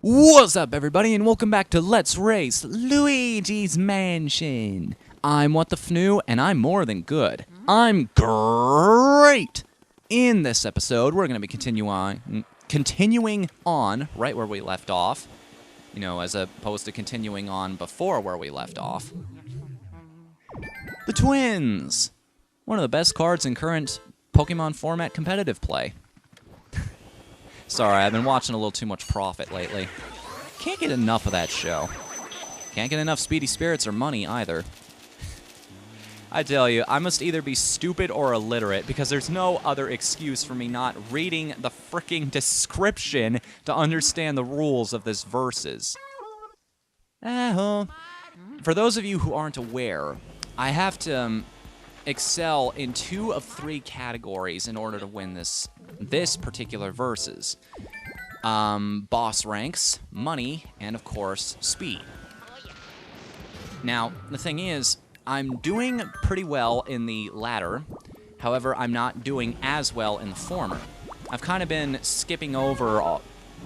What's up, everybody, and welcome back to Let's Race Luigi's Mansion. I'm Whatthefnu, and I'm more than good. I'm great! In this episode, we're going to be continuing on right where we left off. You know, as opposed to continuing on before where we left off. The Twins! One of the best cards in current Pokemon format competitive play. Sorry, I've been watching a little too much Profit lately. Can't get enough of that show. Can't get enough Speedy Spirits or money either. I tell you, I must either be stupid or illiterate because there's no other excuse for me not reading the fricking description to understand the rules of this versus. For those of you who aren't aware, I have to excel in 2 of 3 categories in order to win this particular versus. Boss ranks, money, and of course, speed. Now, the thing is, I'm doing pretty well in the latter, however, I'm not doing as well in the former. I've kind of been skipping over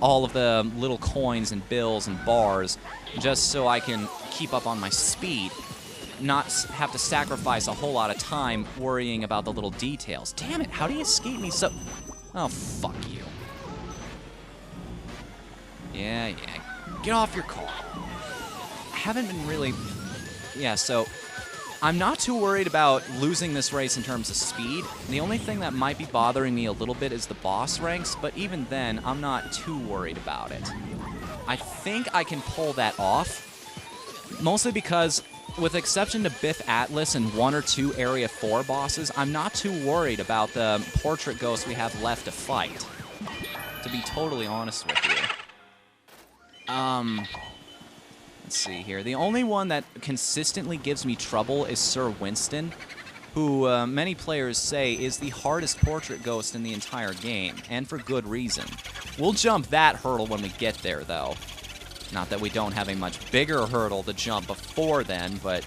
all of the little coins and bills and bars just so I can keep up on my speed. Not have to sacrifice a whole lot of time worrying about the little details. Damn it, how do you escape me so... Oh, fuck you. Yeah. Get off your car. I haven't been really... Yeah, so... I'm not too worried about losing this race in terms of speed. The only thing that might be bothering me a little bit is the boss ranks, but even then, I'm not too worried about it. I think I can pull that off, mostly because... with exception to Biff Atlas and 1 or 2 Area 4 bosses, I'm not too worried about the portrait ghosts we have left to fight. To be totally honest with you. Let's see here. The only one that consistently gives me trouble is Sir Winston, who many players say is the hardest portrait ghost in the entire game, and for good reason. We'll jump that hurdle when we get there, though. Not that we don't have a much bigger hurdle to jump before then, but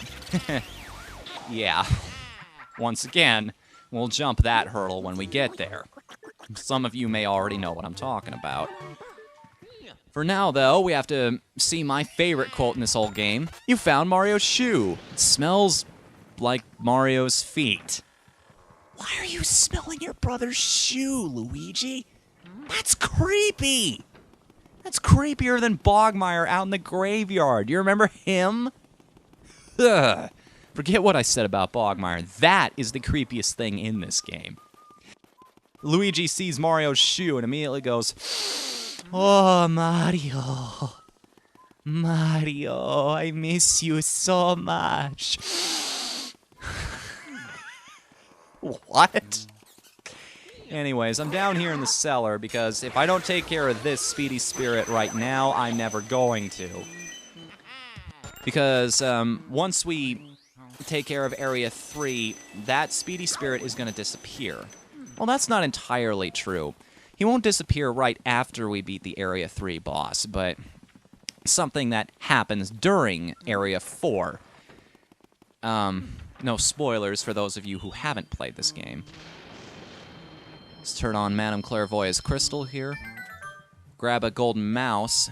yeah. Once again, we'll jump that hurdle when we get there. Some of you may already know what I'm talking about. For now, though, we have to see my favorite quote in this whole game. You found Mario's shoe. It smells like Mario's feet. Why are you smelling your brother's shoe, Luigi? That's creepy! That's creepier than Bogmire out in the graveyard. You remember him? Ugh. Forget what I said about Bogmire. That is the creepiest thing in this game. Luigi sees Mario's shoe and immediately goes, "Oh, Mario. Mario, I miss you so much." What? Anyways, I'm down here in the cellar because if I don't take care of this Speedy Spirit right now, I'm never going to. Because once we take care of Area 3, that Speedy Spirit is going to disappear. Well, that's not entirely true. He won't disappear right after we beat the Area 3 boss, but something that happens during Area 4. No spoilers for those of you who haven't played this game. Let's turn on Madame Clairvoyant's crystal here. Grab a golden mouse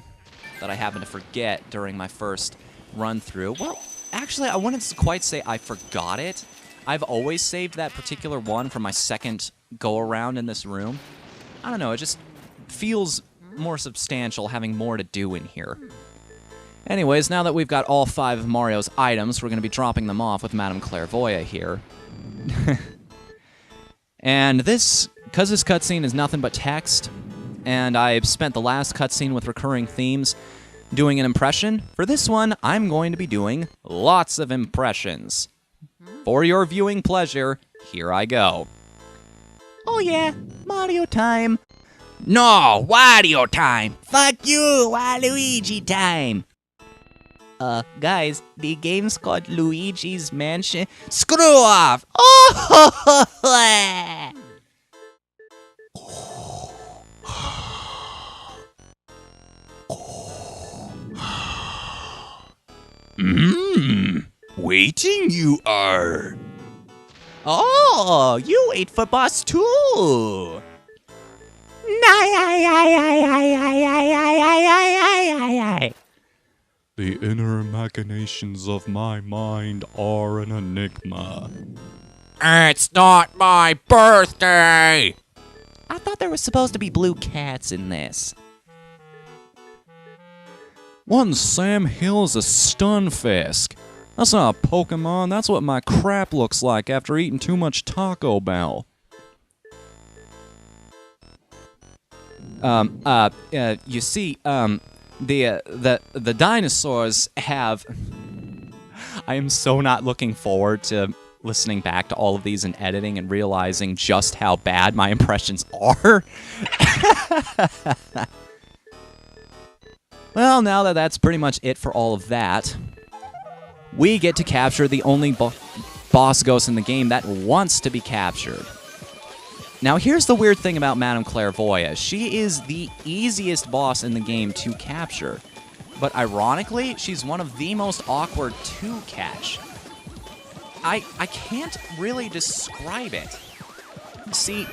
that I happened to forget during my first run-through. Well, actually, I wouldn't quite say I forgot it. I've always saved that particular one for my second go-around in this room. I don't know, it just feels more substantial having more to do in here. Anyways, now that we've got all 5 of Mario's items, we're going to be dropping them off with Madame Clairvoyant here. And this... because this cutscene is nothing but text, and I've spent the last cutscene with recurring themes doing an impression, for this one, I'm going to be doing lots of impressions. For your viewing pleasure, here I go. Oh yeah, Mario time. No, Wario time. Fuck you, Waluigi time. Guys, the game's called Luigi's Mansion. Screw off! Oh! Waiting you are. Oh, you wait for boss too. inner machinations of my mind are an enigma. It's not my birthday! I thought there was supposed to be blue cats in this. One Sam Hill's a Stunfisk. That's not a Pokemon, that's what my crap looks like after eating too much Taco Bell. You see, the dinosaurs have... I am so not looking forward to listening back to all of these and editing and realizing just how bad my impressions are. Well, now that that's pretty much it for all of that, we get to capture the only boss ghost in the game that wants to be captured. Now, here's the weird thing about Madame Clairvoyant. She is the easiest boss in the game to capture. But ironically, she's one of the most awkward to catch. I can't really describe it. See,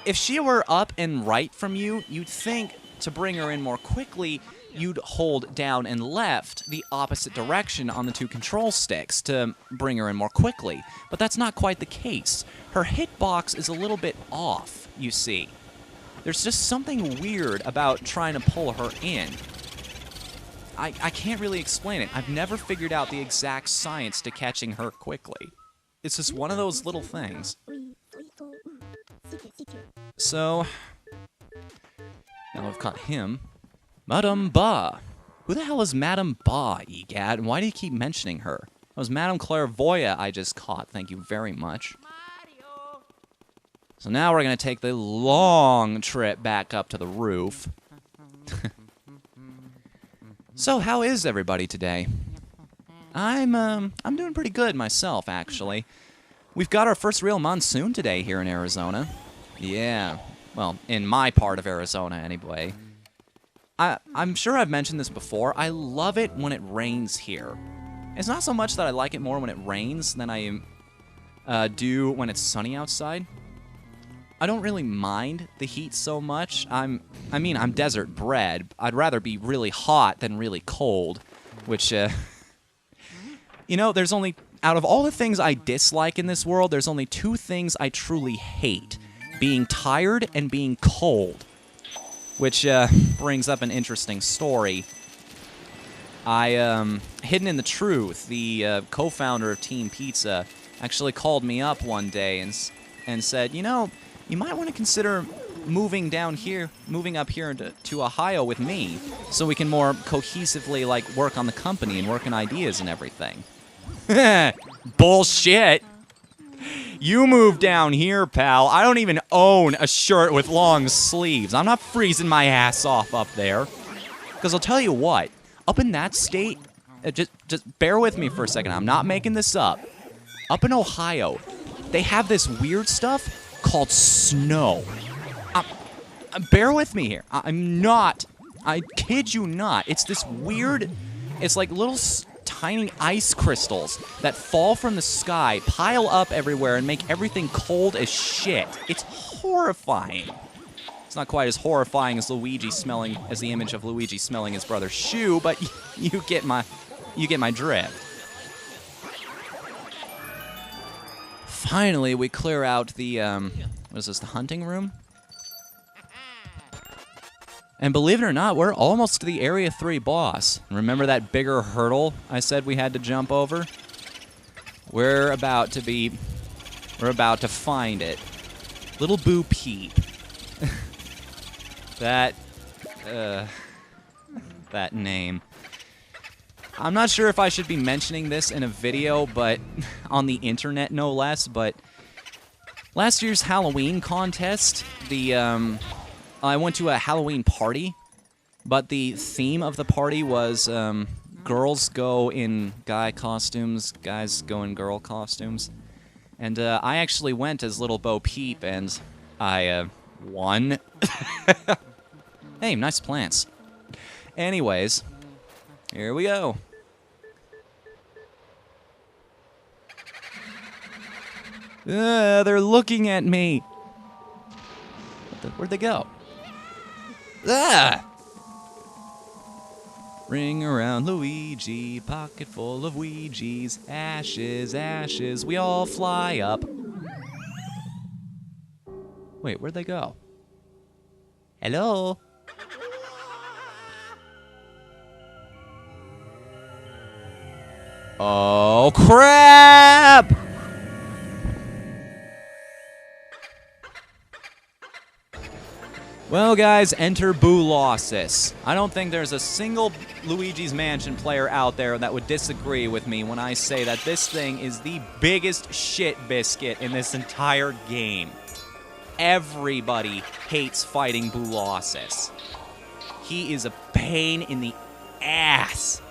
if she were up and right from you, you'd think to bring her in more quickly, you'd hold down and left the opposite direction on the two control sticks to bring her in more quickly. But that's not quite the case. Her hitbox is a little bit off, you see. There's just something weird about trying to pull her in. I can't really explain it. I've never figured out the exact science to catching her quickly. It's just one of those little things. So, now I've caught him. Madame Ba. Who the hell is Madame Ba, egad? And why do you keep mentioning her? That was Madame Clairvoyant I just caught. Thank you very much. So now we're going to take the long trip back up to the roof. So how is everybody today? I'm doing pretty good myself, actually. We've got our first real monsoon today here in Arizona. Yeah, well, in my part of Arizona, anyway. I'm sure I've mentioned this before. I love it when it rains here. It's not so much that I like it more when it rains than I do when it's sunny outside. I don't really mind the heat so much. I mean, I'm desert bred. I'd rather be really hot than really cold, which, you know, there's only, out of all the things I dislike in this world, there's only two things I truly hate. Being tired and being cold. Which, brings up an interesting story. Hidden in the Truth, the co-founder of Team Pizza, actually called me up one day and said, you know, you might want to consider moving up here to Ohio with me, so we can more cohesively, like, work on the company and work on ideas and everything. Bullshit! You move down here, pal. I don't even own a shirt with long sleeves. I'm not freezing my ass off up there. Because I'll tell you what, up in that state, just bear with me for a second. I'm not making this up. Up in Ohio, they have this weird stuff called snow. Bear with me here. I kid you not. It's this weird, it's like little tiny ice crystals that fall from the sky, pile up everywhere, and make everything cold as shit. It's horrifying. It's not quite as horrifying as the image of Luigi smelling his brother's shoe, but you get my drift. Finally, we clear out the, what is this, the hunting room? And believe it or not, we're almost to the Area 3 boss. Remember that bigger hurdle I said we had to jump over? We're about to find it. Little Boo Peep. That name. I'm not sure if I should be mentioning this in a video, but on the internet no less, but last year's Halloween contest, I went to a Halloween party, but the theme of the party was girls go in guy costumes, guys go in girl costumes. And I actually went as Little Bo Peep, and I won. Hey, nice plants. Anyways, here we go. They're looking at me. Where'd they go? Ah! Ring around Luigi, pocket full of Ouija's. Ashes, ashes, we all fly up. Wait, where'd they go? Hello? Oh, crap! Well, guys, enter Boolossus. I don't think there's a single Luigi's Mansion player out there that would disagree with me when I say that this thing is the biggest shit biscuit in this entire game. Everybody hates fighting Boolossus. He is a pain in the ass.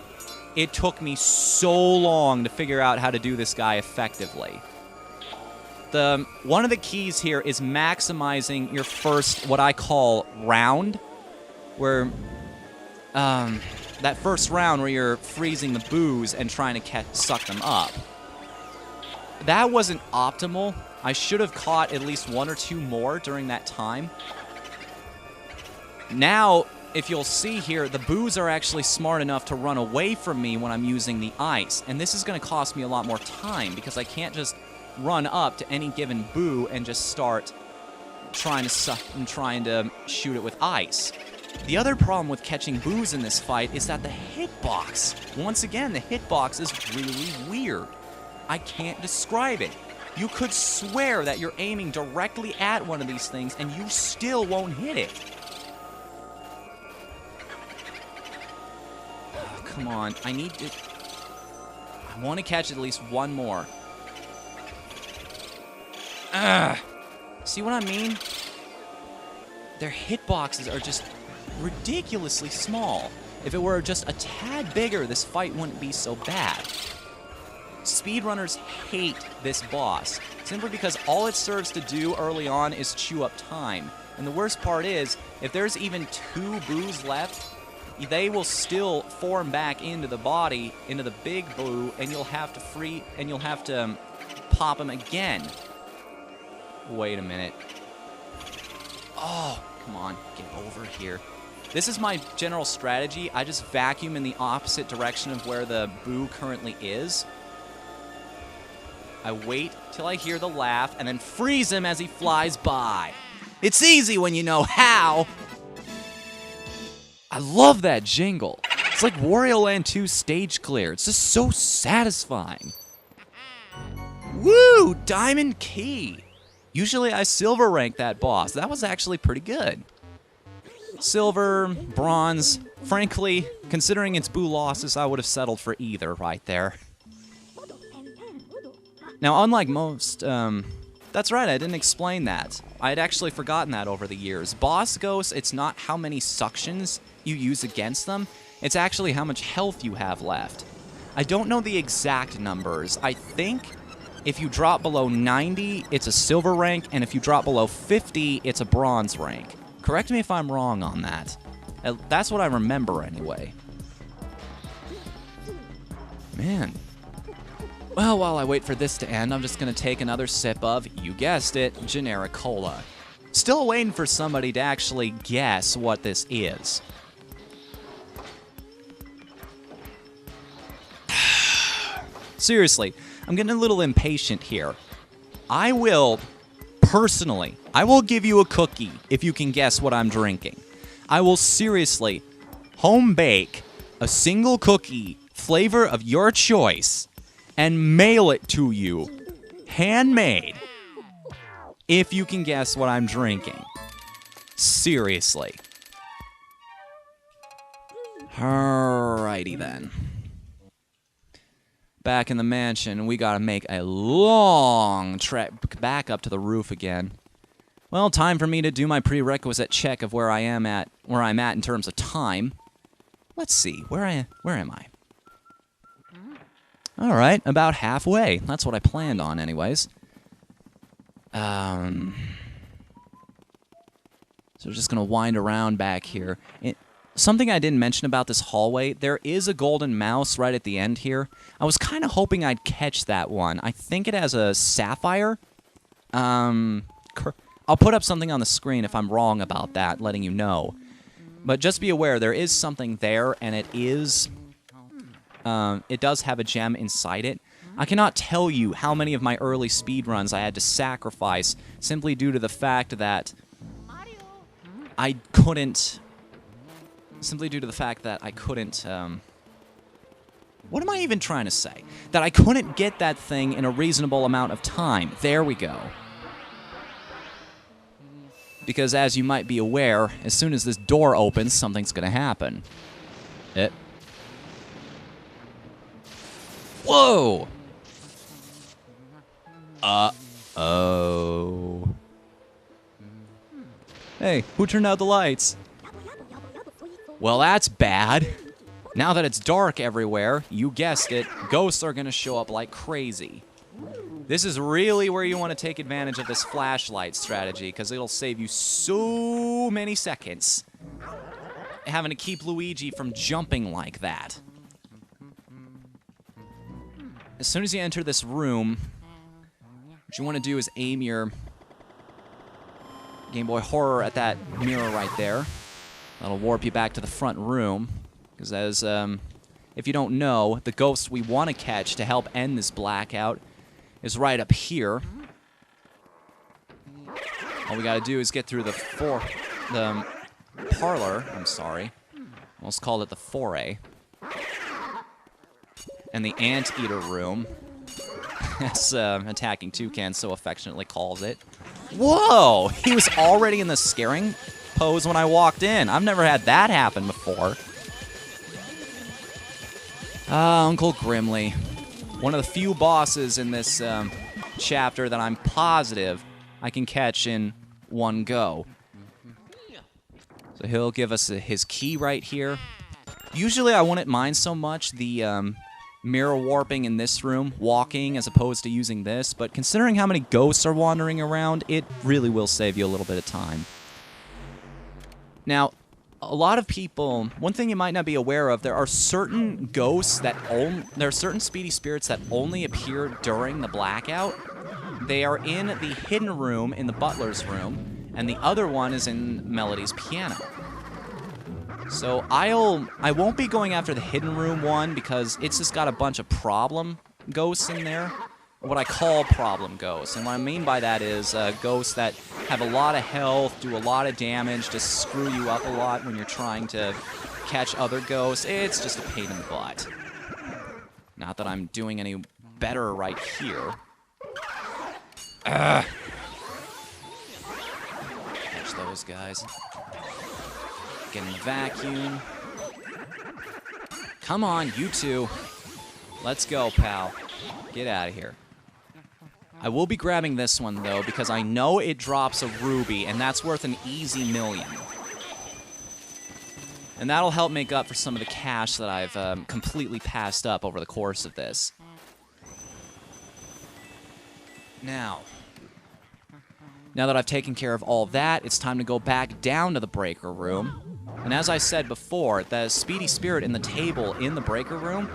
It took me so long to figure out how to do this guy effectively. One of the keys here is maximizing your first, what I call, round, where, that first round where you're freezing the boos and trying to suck them up. That wasn't optimal. I should have caught at least one or two more during that time. Now, if you'll see here, the boos are actually smart enough to run away from me when I'm using the ice, and this is going to cost me a lot more time because I can't just run up to any given boo and just start trying to suck and trying to shoot it with ice. The other problem with catching boos in this fight is that the hitbox, once again, the hitbox is really weird. I can't describe it. You could swear that you're aiming directly at one of these things and you still won't hit it. Oh, come on, I want to catch at least one more. See what I mean? Their hitboxes are just ridiculously small. If it were just a tad bigger, this fight wouldn't be so bad. Speedrunners hate this boss, simply because all it serves to do early on is chew up time. And the worst part is, if there's even 2 boos left, they will still form back into the body, into the big boo, and you'll have to pop them again. Wait a minute. Oh, come on, get over here. This is my general strategy. I just vacuum in the opposite direction of where the boo currently is. I wait till I hear the laugh and then freeze him as he flies by. It's easy when you know how. I love that jingle. It's like Wario Land 2 stage clear. It's just so satisfying. Woo! Diamond Key. Usually I silver rank that boss. That was actually pretty good. Silver, bronze. Frankly, considering it's Boolossus, I would have settled for either right there. Now, unlike most, that's right, I didn't explain that. I had actually forgotten that over the years. Boss ghosts, it's not how many suctions you use against them, it's actually how much health you have left. I don't know the exact numbers. I think if you drop below 90, it's a silver rank, and if you drop below 50, it's a bronze rank. Correct me if I'm wrong on that. That's what I remember anyway. Man. Well, while I wait for this to end, I'm just going to take another sip of, you guessed it, generic cola. Still waiting for somebody to actually guess what this is. Seriously, I'm getting a little impatient here. I will give you a cookie if you can guess what I'm drinking. I will seriously home bake a single cookie, flavor of your choice, and mail it to you, handmade, if you can guess what I'm drinking. Seriously. Alrighty then. Back in the mansion, we gotta make a long trek back up to the roof again. Well, time for me to do my prerequisite check of where I'm at in terms of time. Let's see, where am I? All right, about halfway. That's what I planned on, anyways. So we're just gonna wind around back here. Something I didn't mention about this hallway, there is a golden mouse right at the end here. I was kind of hoping I'd catch that one. I think it has a sapphire. I'll put up something on the screen if I'm wrong about that, letting you know. But just be aware, there is something there, and it is... it does have a gem inside it. I cannot tell you how many of my early speedruns I had to sacrifice simply due to the fact that I couldn't... Simply due to the fact that I couldn't... what am I even trying to say? That I couldn't get that thing in a reasonable amount of time. There we go. Because as you might be aware, as soon as this door opens, something's going to happen. Whoa! Uh-oh. Hey, who turned out the lights? Well, that's bad. Now that it's dark everywhere, you guessed it, ghosts are going to show up like crazy. This is really where you want to take advantage of this flashlight strategy, because it'll save you so many seconds having to keep Luigi from jumping like that. As soon as you enter this room, what you want to do is aim your Game Boy Horror at that mirror right there. That'll warp you back to the front room. Because as, if you don't know, the ghost we want to catch to help end this blackout is right up here. All we gotta do is get through the parlor, I'm sorry. Almost called it the foray. And the anteater room, as Attacking Toucan so affectionately calls it. Whoa! He was already in the scaring pose when I walked in. I've never had that happen before. Uncle Grimly. One of the few bosses in this chapter that I'm positive I can catch in one go. So he'll give us his key right here. Usually I wouldn't mind so much the mirror warping in this room, walking as opposed to using this, but considering how many ghosts are wandering around, it really will save you a little bit of time. Now, a lot of people, one thing you might not be aware of, there are certain ghosts that there are certain speedy spirits that only appear during the blackout. They are in the hidden room in the butler's room, and the other one is in Melody's piano. So I won't be going after the hidden room one because it's just got a bunch of problem ghosts in there. What I call problem ghosts. And what I mean by that is ghosts that have a lot of health, do a lot of damage, just screw you up a lot when you're trying to catch other ghosts. It's just a pain in the butt. Not that I'm doing any better right here. Catch those guys. Get in the vacuum. Come on, you two. Let's go, pal. Get out of here. I will be grabbing this one, though, because I know it drops a ruby, and that's worth an easy million. And that'll help make up for some of the cash that I've completely passed up over the course of this. Now that I've taken care of all that, it's time to go back down to the breaker room. And as I said before, the speedy spirit in the table in the breaker room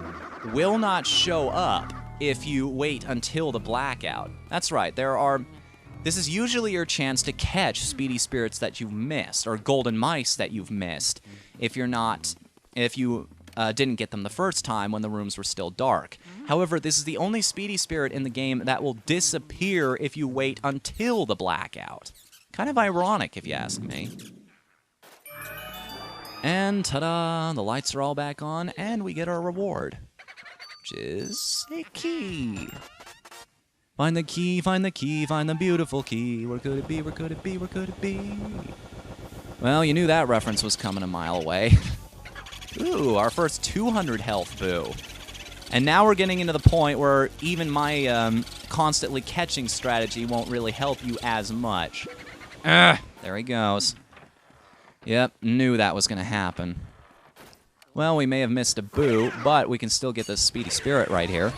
will not show up if you wait until the blackout. That's right, this is usually your chance to catch speedy spirits that you've missed, or golden mice that you've missed, if you didn't get them the first time when the rooms were still dark. However, this is the only speedy spirit in the game that will disappear if you wait until the blackout. Kind of ironic, if you ask me. And ta-da, the lights are all back on, and we get our reward. Which is a key. Find the key, find the key, find the beautiful key. Where could it be, where could it be, where could it be? Well, you knew that reference was coming a mile away. Ooh, our first 200 health boo. And now we're getting into the point where even my constantly catching strategy won't really help you as much. There he goes. Yep, knew that was going to happen. Well, we may have missed a boo, but we can still get this speedy spirit right here.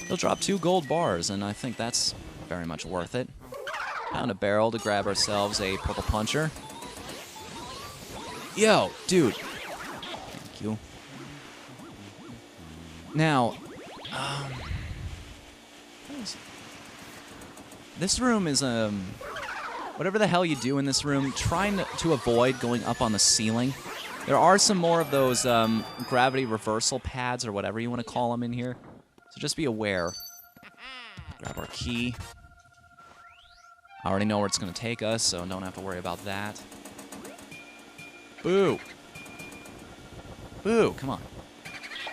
He'll drop 2 gold bars, and I think that's very much worth it. Down a barrel to grab ourselves a purple puncher. Yo, dude. Thank you. Now, this room is, Whatever the hell you do in this room, trying to avoid going up on the ceiling. There are some more of those gravity reversal pads or whatever you want to call them in here. So just be aware. Grab our key. I already know where it's going to take us, so don't have to worry about that. Boo! Boo, come on.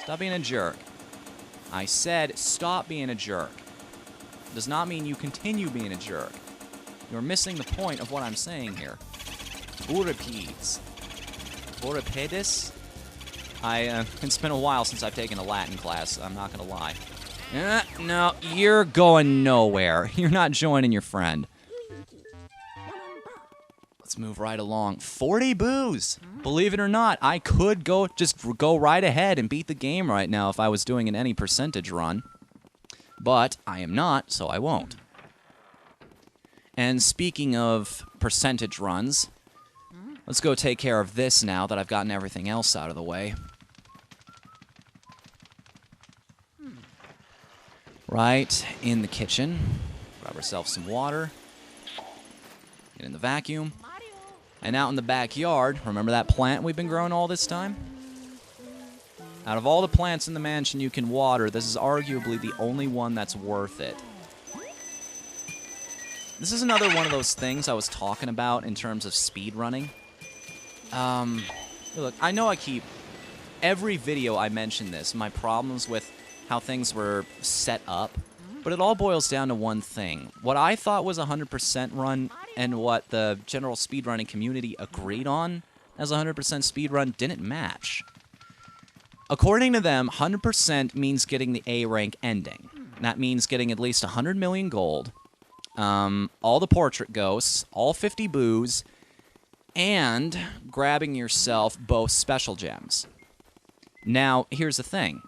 Stop being a jerk. I said stop being a jerk. Does not mean you continue being a jerk. You're missing the point of what I'm saying here. Euripides. Euripides? It's been a while since I've taken a Latin class, I'm not gonna lie. No, you're going nowhere. You're not joining your friend. Let's move right along. 40 boos! Believe it or not, I could just go right ahead and beat the game right now if I was doing an any percentage run. But I am not, so I won't. And speaking of percentage runs, let's go take care of this now that I've gotten everything else out of the way. Right in the kitchen. Grab ourselves some water. Get in the vacuum. And out in the backyard, remember that plant we've been growing all this time? Out of all the plants in the mansion you can water, this is arguably the only one that's worth it. This is another one of those things I was talking about in terms of speed running. Look, I know I keep... Every video I mention this, my problems with how things were set up, but it all boils down to one thing. What I thought was a 100% run and what the general speedrunning community agreed on as a 100% speedrun didn't match. According to them, 100% means getting the A rank ending. That means getting at least 100 million gold, all the portrait ghosts, all 50 boos, and grabbing yourself both special gems. Now, here's the thing.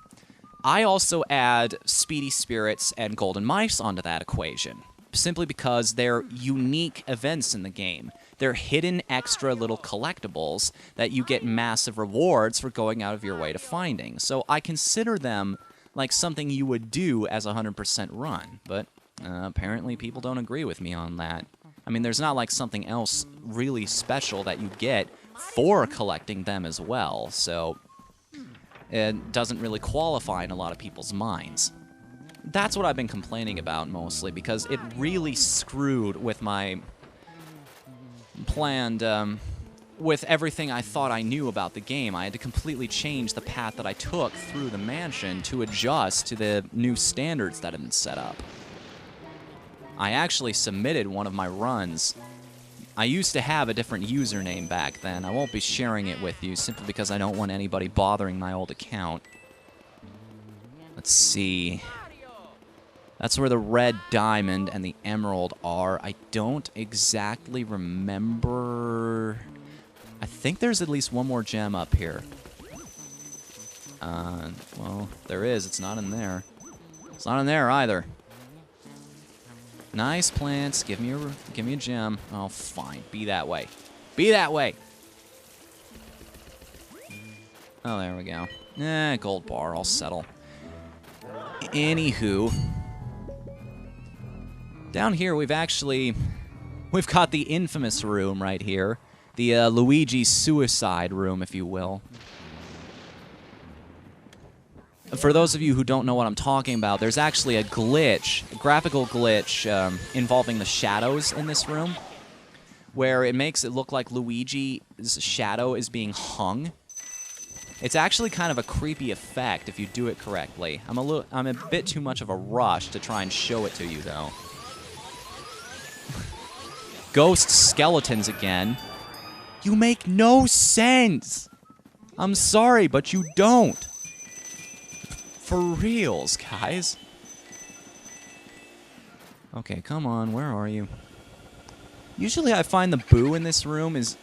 I also add speedy spirits and golden mice onto that equation, simply because they're unique events in the game. They're hidden extra little collectibles that you get massive rewards for going out of your way to finding. So I consider them like something you would do as a 100% run, but apparently people don't agree with me on that. I mean, there's not like something else really special that you get for collecting them as well, so it doesn't really qualify in a lot of people's minds. That's what I've been complaining about mostly, because it really screwed with my planned, with everything I thought I knew about the game. I had to completely change the path that I took through the mansion to adjust to the new standards that have been set up. I actually submitted one of my runs. I used to have a different username back then. I won't be sharing it with you simply because I don't want anybody bothering my old account. Let's see. That's where the red diamond and the emerald are. I don't exactly remember. I think there's at least one more gem up here. Well, there is. It's not in there. It's not in there either. Nice plants. Give me a gem. Oh, fine. Be that way. Be that way. Oh, there we go. Gold bar. I'll settle. Anywho, down here we've got the infamous room right here. The Luigi suicide room, if you will. For those of you who don't know what I'm talking about, there's actually a glitch, a graphical glitch, involving the shadows in this room, where it makes it look like Luigi's shadow is being hung. It's actually kind of a creepy effect if you do it correctly. I'm a bit too much of a rush to try and show it to you, though. Ghost skeletons again. You make no sense! I'm sorry, but you don't. For reals, guys. Okay, come on, where are you? Usually I find the boo in this room is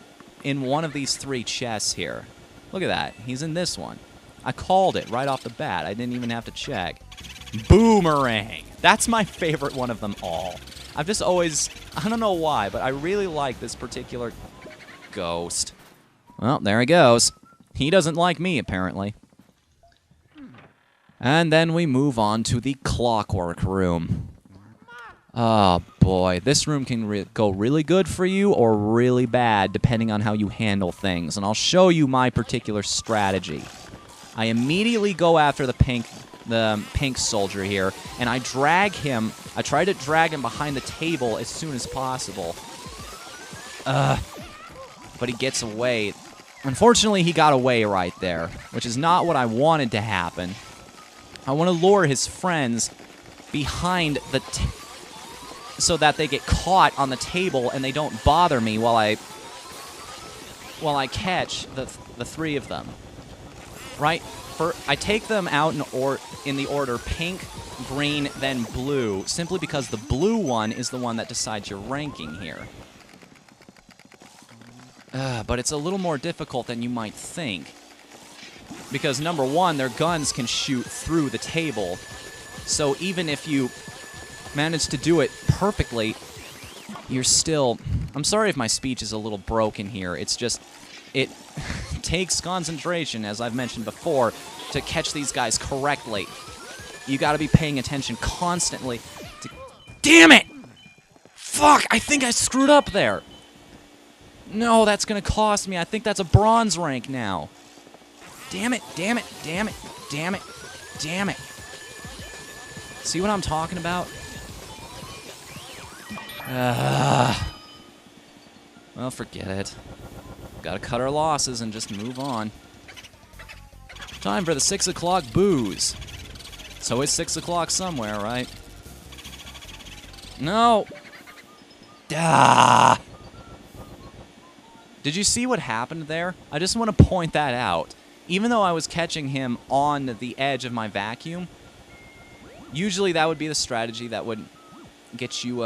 in one of these 3 chests here. Look at that, he's in this one. I called it right off the bat, I didn't even have to check. Boomerang! That's my favorite one of them all. I've just always, I don't know why, but I really like this particular ghost. Well, there he goes. He doesn't like me, apparently. And then we move on to the clockwork room. Oh, boy. This room can go really good for you or really bad, depending on how you handle things. And I'll show you my particular strategy. I immediately go after the pink soldier here, and I drag him. I try to drag him behind the table as soon as possible. But he gets away. Unfortunately, he got away right there, which is not what I wanted to happen. I want to lure his friends behind the so that they get caught on the table and they don't bother me while I catch the three of them. Right? I take them out in the order pink, green, then blue, simply because the blue one is the one that decides your ranking here. But it's a little more difficult than you might think. Because, number one, their guns can shoot through the table. So even if you manage to do it perfectly, you're still... I'm sorry if my speech is a little broken here. It's just... It takes concentration, as I've mentioned before, to catch these guys correctly. You gotta be paying attention constantly to... Damn it! Fuck! I think I screwed up there! No, that's gonna cost me. I think that's a bronze rank now. Damn it, damn it, damn it, damn it, damn it. See what I'm talking about? Well, forget it. Gotta cut our losses and just move on. Time for the 6 o'clock booze. It's always 6 o'clock somewhere, right? No! Ah! Did you see what happened there? I just want to point that out. Even though I was catching him on the edge of my vacuum, usually that would be the strategy that would get you,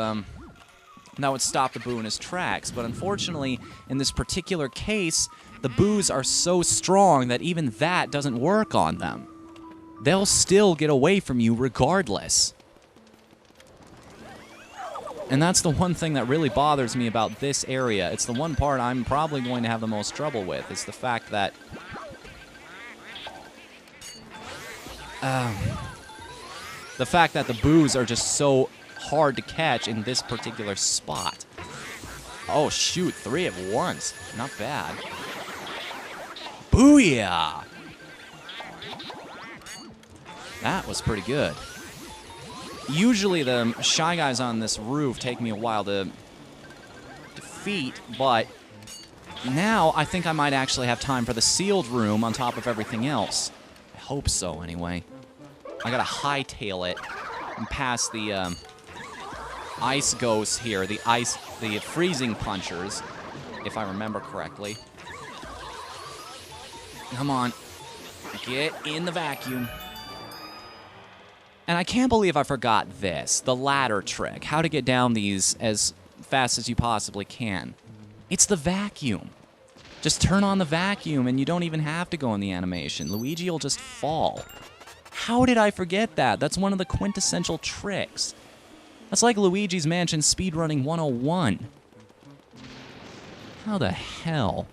that would stop the boo in his tracks. But unfortunately, in this particular case, the boos are so strong that even that doesn't work on them. They'll still get away from you regardless. And that's the one thing that really bothers me about this area. It's the one part I'm probably going to have the most trouble with. It's the fact that... the fact that the boos are just so hard to catch in this particular spot. Oh, shoot. 3 at once. Not bad. Booyah! That was pretty good. Usually the Shy Guys on this roof take me a while to defeat, but now I think I might actually have time for the sealed room on top of everything else. I hope so, anyway. I gotta hightail it and pass the ice ghosts here, the freezing punchers, if I remember correctly. Come on. Get in the vacuum. And I can't believe I forgot this, the ladder trick, how to get down these as fast as you possibly can. It's the vacuum. Just turn on the vacuum and you don't even have to go in the animation. Luigi will just fall. How did I forget that? That's one of the quintessential tricks. That's like Luigi's Mansion Speedrunning 101. How the hell?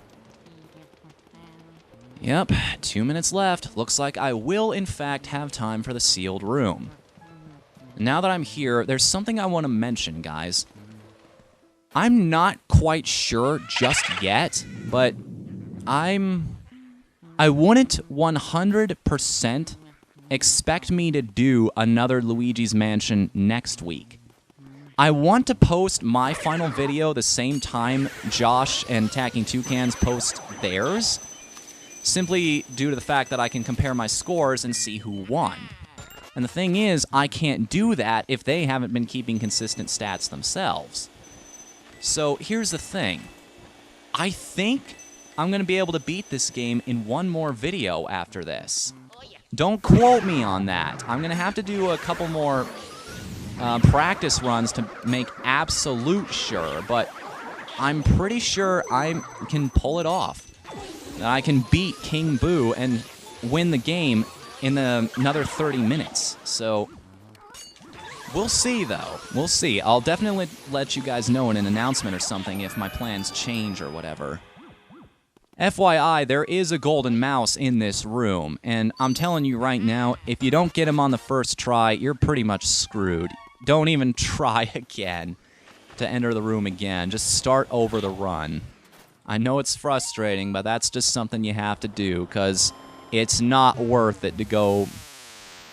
Yep, 2 minutes left. Looks like I will, in fact, have time for the sealed room. Now that I'm here, there's something I want to mention, guys. I'm not quite sure just yet, but I wouldn't 100% expect me to do another Luigi's Mansion next week. I want to post my final video the same time Josh and Tacking Toucans post theirs, simply due to the fact that I can compare my scores and see who won. And the thing is, I can't do that if they haven't been keeping consistent stats themselves. So here's the thing. I think I'm going to be able to beat this game in one more video after this. Don't quote me on that. I'm going to have to do a couple more practice runs to make absolute sure, but I'm pretty sure I can pull it off. I can beat King Boo and win the game in another 30 minutes. So, we'll see, though. We'll see. I'll definitely let you guys know in an announcement or something if my plans change or whatever. FYI, there is a golden mouse in this room, and I'm telling you right now, if you don't get him on the first try, you're pretty much screwed. don't even try again to enter the room again. Just start over the run. I know it's frustrating, but that's just something you have to do, because it's not worth it to go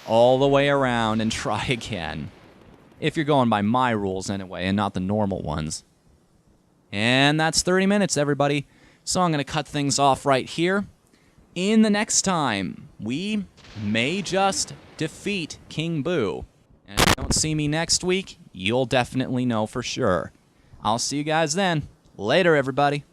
all the way around and try again. If you're going by my rules anyway, and not the normal ones. And that's 30 minutes, everybody. So I'm going to cut things off right here. In the next time, we may just defeat King Boo. And if you don't see me next week, you'll definitely know for sure. I'll see you guys then. Later, everybody.